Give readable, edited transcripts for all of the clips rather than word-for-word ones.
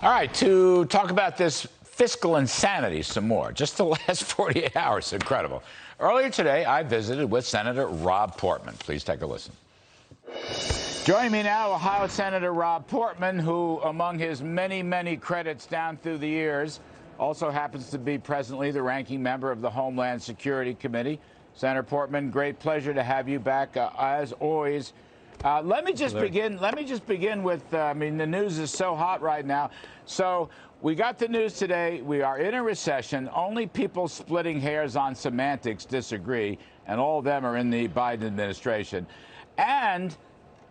All right, to talk about this fiscal insanity some more. Just the last 48 hours, incredible. Earlier today, I visited with Senator Rob Portman. Please take a listen. Joining me now, Ohio Senator Rob Portman, who, among his many, many credits down through the years, also happens to be presently the ranking member of the Homeland Security Committee. Senator Portman, great pleasure to have you back, as always. Let me just begin with, I mean, the news is so hot right now. So we got the news today. We are in a recession. Only people splitting hairs on semantics disagree, and all of them are in the Biden administration. And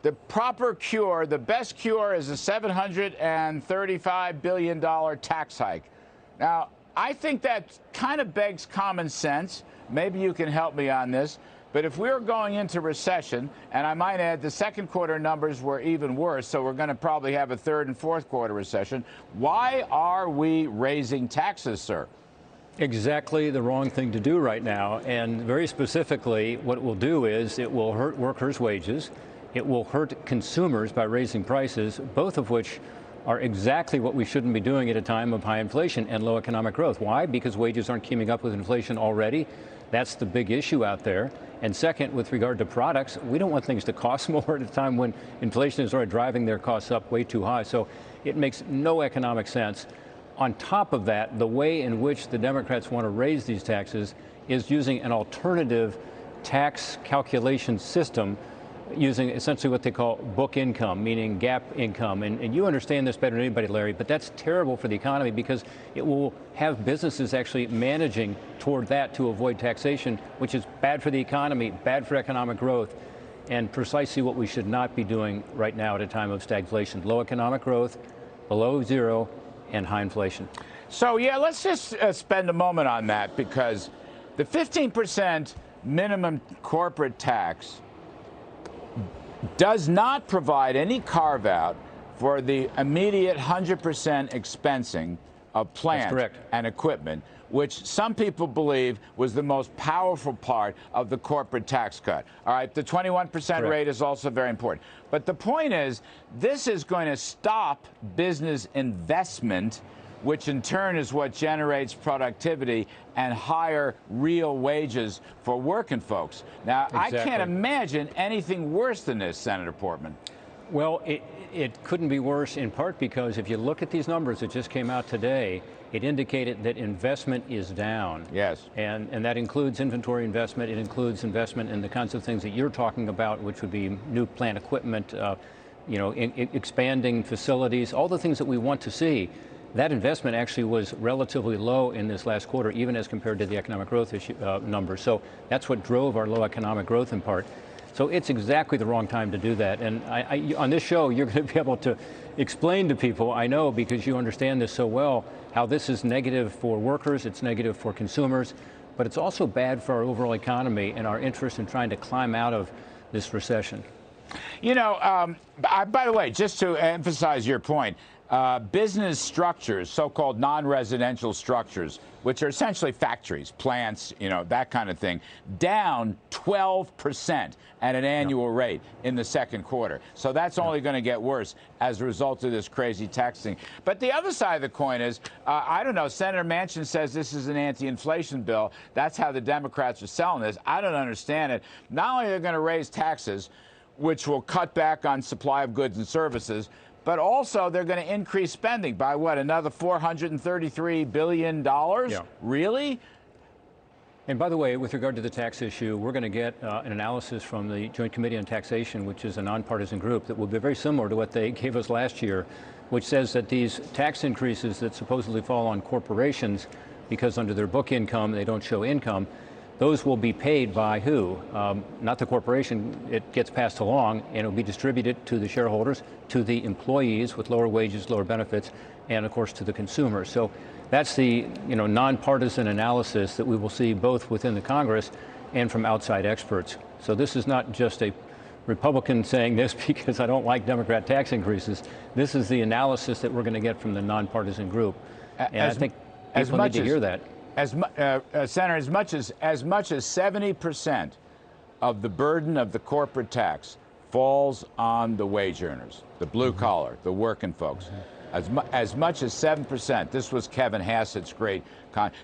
the proper cure, the best cure, is a $735 billion tax hike. Now, I think that kind of begs common sense. Maybe you can help me on this. But if we're going into recession, and I might add the second quarter numbers were even worse, so we're going to probably have a third and fourth quarter recession, why are we raising taxes, sir? Exactly the wrong thing to do right now. And very specifically, what it will do is it will hurt workers' wages. It will hurt consumers by raising prices, both of which are exactly what we shouldn't be doing at a time of high inflation and low economic growth. Why? Because wages aren't keeping up with inflation already. That's the big issue out there. And second, with regard to products, we don't want things to cost more at a time when inflation is already driving their costs up way too high. So it makes no economic sense. On top of that, the way in which the Democrats want to raise these taxes is using an alternative tax calculation system, using essentially what they call book income, meaning GAAP income. And you understand this better than anybody, Larry, but that's terrible for the economy because it will have businesses actually managing toward that to avoid taxation, which is bad for the economy, bad for economic growth, and precisely what we should not be doing right now at a time of stagflation. Low economic growth, below zero, and high inflation. So, yeah, let's just spend a moment on that, because the 15% minimum corporate tax does not provide any carve-out for the immediate 100% expensing of plant and equipment, which some people believe was the most powerful part of the corporate tax cut. All right, the 21% rate is also very important. But the point is, this is going to stop business investment, which in turn is what generates productivity and higher real wages for working folks. Now, I can't imagine anything worse than this, Senator Portman. Well, it couldn't be worse, in part because if you look at these numbers that just came out today, it indicated that investment is down. Yes. And that includes inventory investment. It includes investment in the kinds of things that you're talking about, which would be new plant equipment, expanding facilities, all the things that we want to see. That investment actually was relatively low in this last quarter, even as compared to the economic growth numbers. So that's what drove our low economic growth in part. So it's exactly the wrong time to do that. And on this show, you're going to be able to explain to people, I know because you understand this so well, how this is negative for workers, it's negative for consumers, but it's also bad for our overall economy and our interest in trying to climb out of this recession. You know, by the way, just to emphasize your point, business structures, so-called non-residential structures, which are essentially factories, plants, you know, that kind of thing, down 12% at an annual rate in the second quarter. So that's only going to get worse as a result of this crazy tax thing. But the other side of the coin is, I don't know, Senator Manchin says this is an anti-inflation bill. That's how the Democrats are selling this. I don't understand it. Not only are they going to raise taxes, which will cut back on supply of goods and services, but also they're going to increase spending by what, another $433 billion? Yeah. Really? And by the way, with regard to the tax issue, we're going to get an analysis from the Joint Committee on Taxation, which is a nonpartisan group that will be very similar to what they gave us last year, which says that these tax increases that supposedly fall on corporations because under their book income they don't show income, those will be paid by who? Not the corporation. It gets passed along, and it will be distributed to the shareholders, to the employees with lower wages, lower benefits, and of course to the consumers. So that's the nonpartisan analysis that we will see both within the Congress and from outside experts. So this is not just a Republican saying this because I don't like Democrat tax increases. This is the analysis that we're going to get from the nonpartisan group, and I think people need to hear that. Senator, as much as 70% of the burden of the corporate tax falls on the wage earners, the blue collar, the working folks. as much as 7%. This was Kevin Hassett's great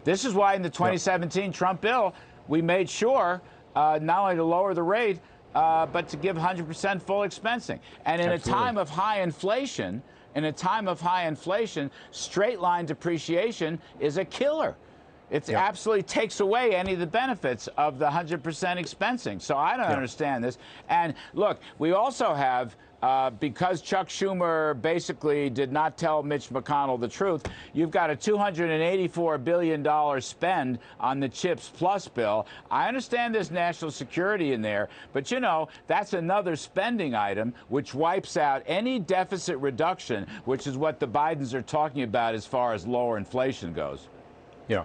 This is why in the 2017 Trump bill, we made sure not only to lower the rate, but to give 100% full expensing. And in a time of high inflation, straight line depreciation is a killer. It absolutely takes away any of the benefits of the 100% expensing. So I don't understand this. And look, we also have, because Chuck Schumer basically did not tell Mitch McConnell the truth, you've got a $284 billion spend on the CHIPS Plus bill. I understand there's national security in there, but you know, that's another spending item which wipes out any deficit reduction, which is what the Bidens are talking about as far as lower inflation goes. Yeah.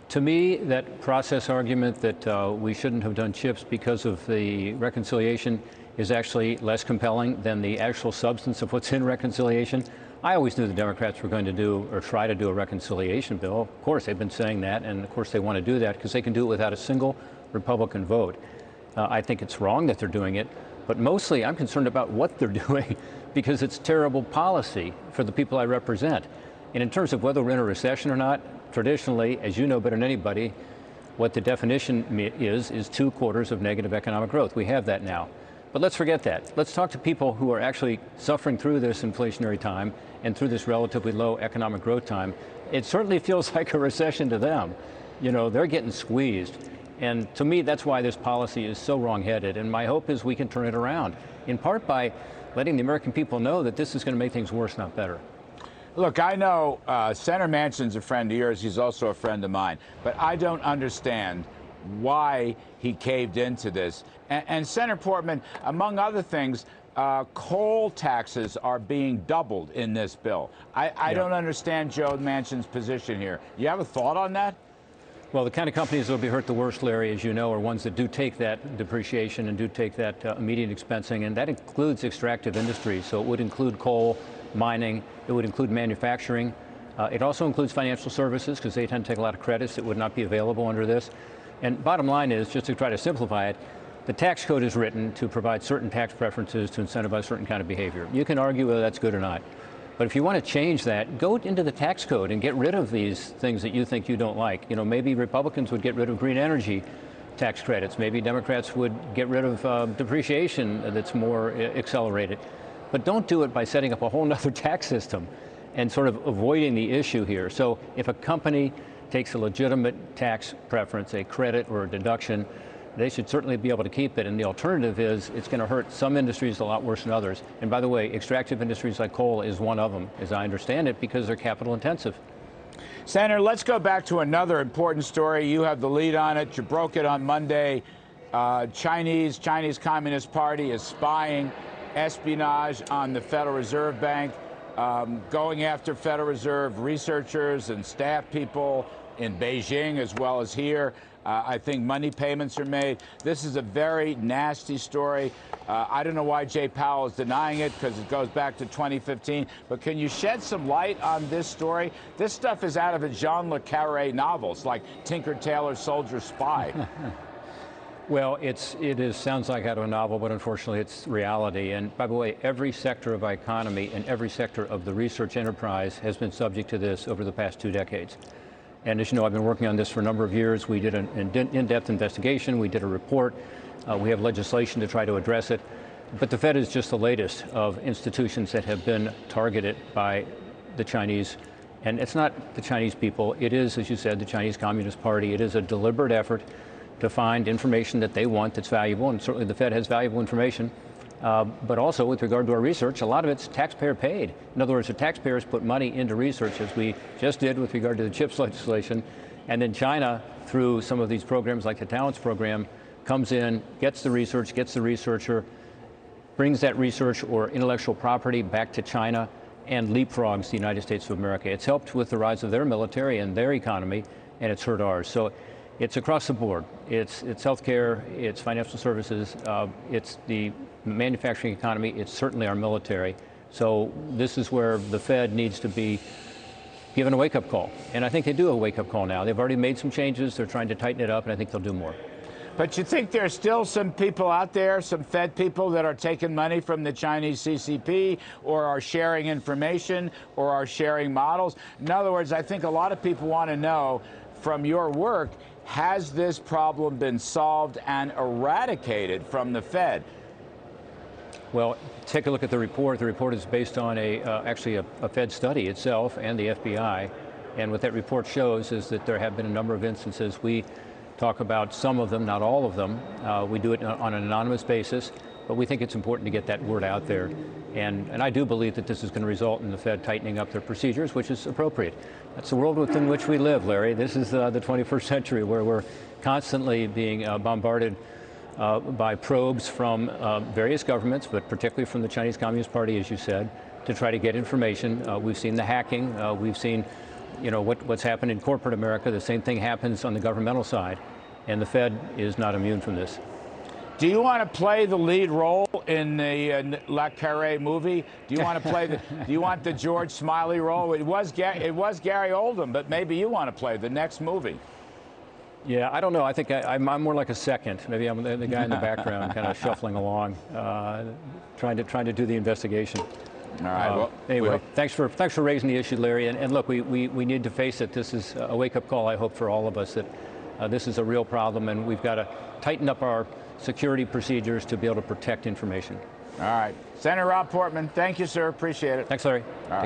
To me, that process argument that we shouldn't have done CHIPS because of the reconciliation is actually less compelling than the actual substance of what's in reconciliation. I always knew the Democrats were going to do or try to do a reconciliation bill. Of course, they've been saying that, and of course they want to do that because they can do it without a single Republican vote. I think it's wrong that they're doing it, but mostly I'm concerned about what they're doing because it's terrible policy for the people I represent. And in terms of whether we're in a recession or not, traditionally, as you know better than anybody, what the definition is 2 quarters of negative economic growth. We have that now. But let's forget that. Let's talk to people who are actually suffering through this inflationary time and through this relatively low economic growth time. It certainly feels like a recession to them. You know, they're getting squeezed. And to me, that's why this policy is so wrong-headed. And my hope is we can turn it around, in part by letting the American people know that this is going to make things worse, not better. Look, I know Senator Manchin's a friend of yours. He's also a friend of mine. But I don't understand why he caved into this. And Senator Portman, among other things, coal taxes are being doubled in this bill. I don't understand Joe Manchin's position here. You have a thought on that? Well, the kind of companies that will be hurt the worst, Larry, as you know, are ones that do take that depreciation and do take that immediate expensing, and that includes extractive industries. So it would include coal, mining, it would include manufacturing. It also includes financial services because they tend to take a lot of credits that would not be available under this. And bottom line is, just to try to simplify it, the tax code is written to provide certain tax preferences to incentivize certain kind of behavior. You can argue whether that's good or not. But if you want to change that, go into the tax code and get rid of these things that you think you don't like. You know, maybe Republicans would get rid of green energy tax credits. Maybe Democrats would get rid of depreciation that's more accelerated. But don't do it by setting up a whole nother tax system and sort of avoiding the issue here. So if a company takes a legitimate tax preference, a credit or a deduction, they should certainly be able to keep it. And the alternative is it's going to hurt some industries a lot worse than others. And by the way, extractive industries like coal is one of them, as I understand it, because they're capital intensive. Senator, let's go back to another important story. You have the lead on it. You broke it on Monday. Chinese Communist Party is spying, espionage on the Federal Reserve Bank, going after Federal Reserve researchers and staff people in Beijing as well as here. I think money payments are made. This is a very nasty story. I don't know why Jay Powell is denying it because it goes back to 2015. But can you shed some light on this story? This stuff is out of a Jean Le Carré novels like Tinker Tailor Soldier Spy. Well, it sounds like out of a novel, but unfortunately it's reality. And by the way, every sector of our economy and every sector of the research enterprise has been subject to this over the past 2 decades. And as you know, I've been working on this for a number of years. We did an in-depth investigation. We did a report. We have legislation to try to address it. But the Fed is just the latest of institutions that have been targeted by the Chinese. And it's not the Chinese people. It is, as you said, the Chinese Communist Party. It is a deliberate effort to find information that they want that's valuable. And certainly the Fed has valuable information. But also with regard to our research, a lot of it's taxpayer paid. In other words, the taxpayers put money into research, as we just did with regard to the CHIPS legislation. And then China, through some of these programs like the Talents Program, comes in, gets the research, gets the researcher, brings that research or intellectual property back to China and leapfrogs the United States of America. It's helped with the rise of their military and their economy, and it's hurt ours. So it's across the board. It's healthcare, it's financial services, it's the manufacturing economy, it's certainly our military. So this is where the Fed needs to be given a wake-up call. And I think they do a wake-up call now. They've already made some changes. They're trying to tighten it up, and I think they'll do more. But you think there's still some people out there, some Fed people that are taking money from the Chinese CCP or are sharing information or are sharing models? In other words, I think a lot of people want to know from your work, has this problem been solved and eradicated from the Fed? Well, take a look at the report. The report is based on actually a Fed study itself and the FBI. And what that report shows is that there have been a number of instances. We talk about some of them, not all of them. We do it on an anonymous basis, but we think it's important to get that word out there. And I do believe that this is going to result in the Fed tightening up their procedures, which is appropriate. That's the world within which we live, Larry. This is the 21st century where we're constantly being bombarded by probes from various governments, but particularly from the Chinese Communist Party, as you said, to try to get information. We've seen the hacking. We've seen what's happened in corporate America. The same thing happens on the governmental side, and the Fed is not immune from this. Do you want to play the lead role in the Le Carré movie? Do you want to play do you want the George Smiley role? It was Gary Oldman, but maybe you want to play the next movie. Yeah, I don't know. I think I'm more like a second. Maybe I'm the guy in the background, kind of shuffling along, trying to do the investigation. All right. Well, anyway, thanks for raising the issue, Larry. And look, we need to face it. This is a wake-up call, I hope, for all of us that this is a real problem, and we've got to tighten up our security procedures to be able to protect information. All right. Senator Rob Portman, thank you, sir. Appreciate it. Thanks, Larry. All right.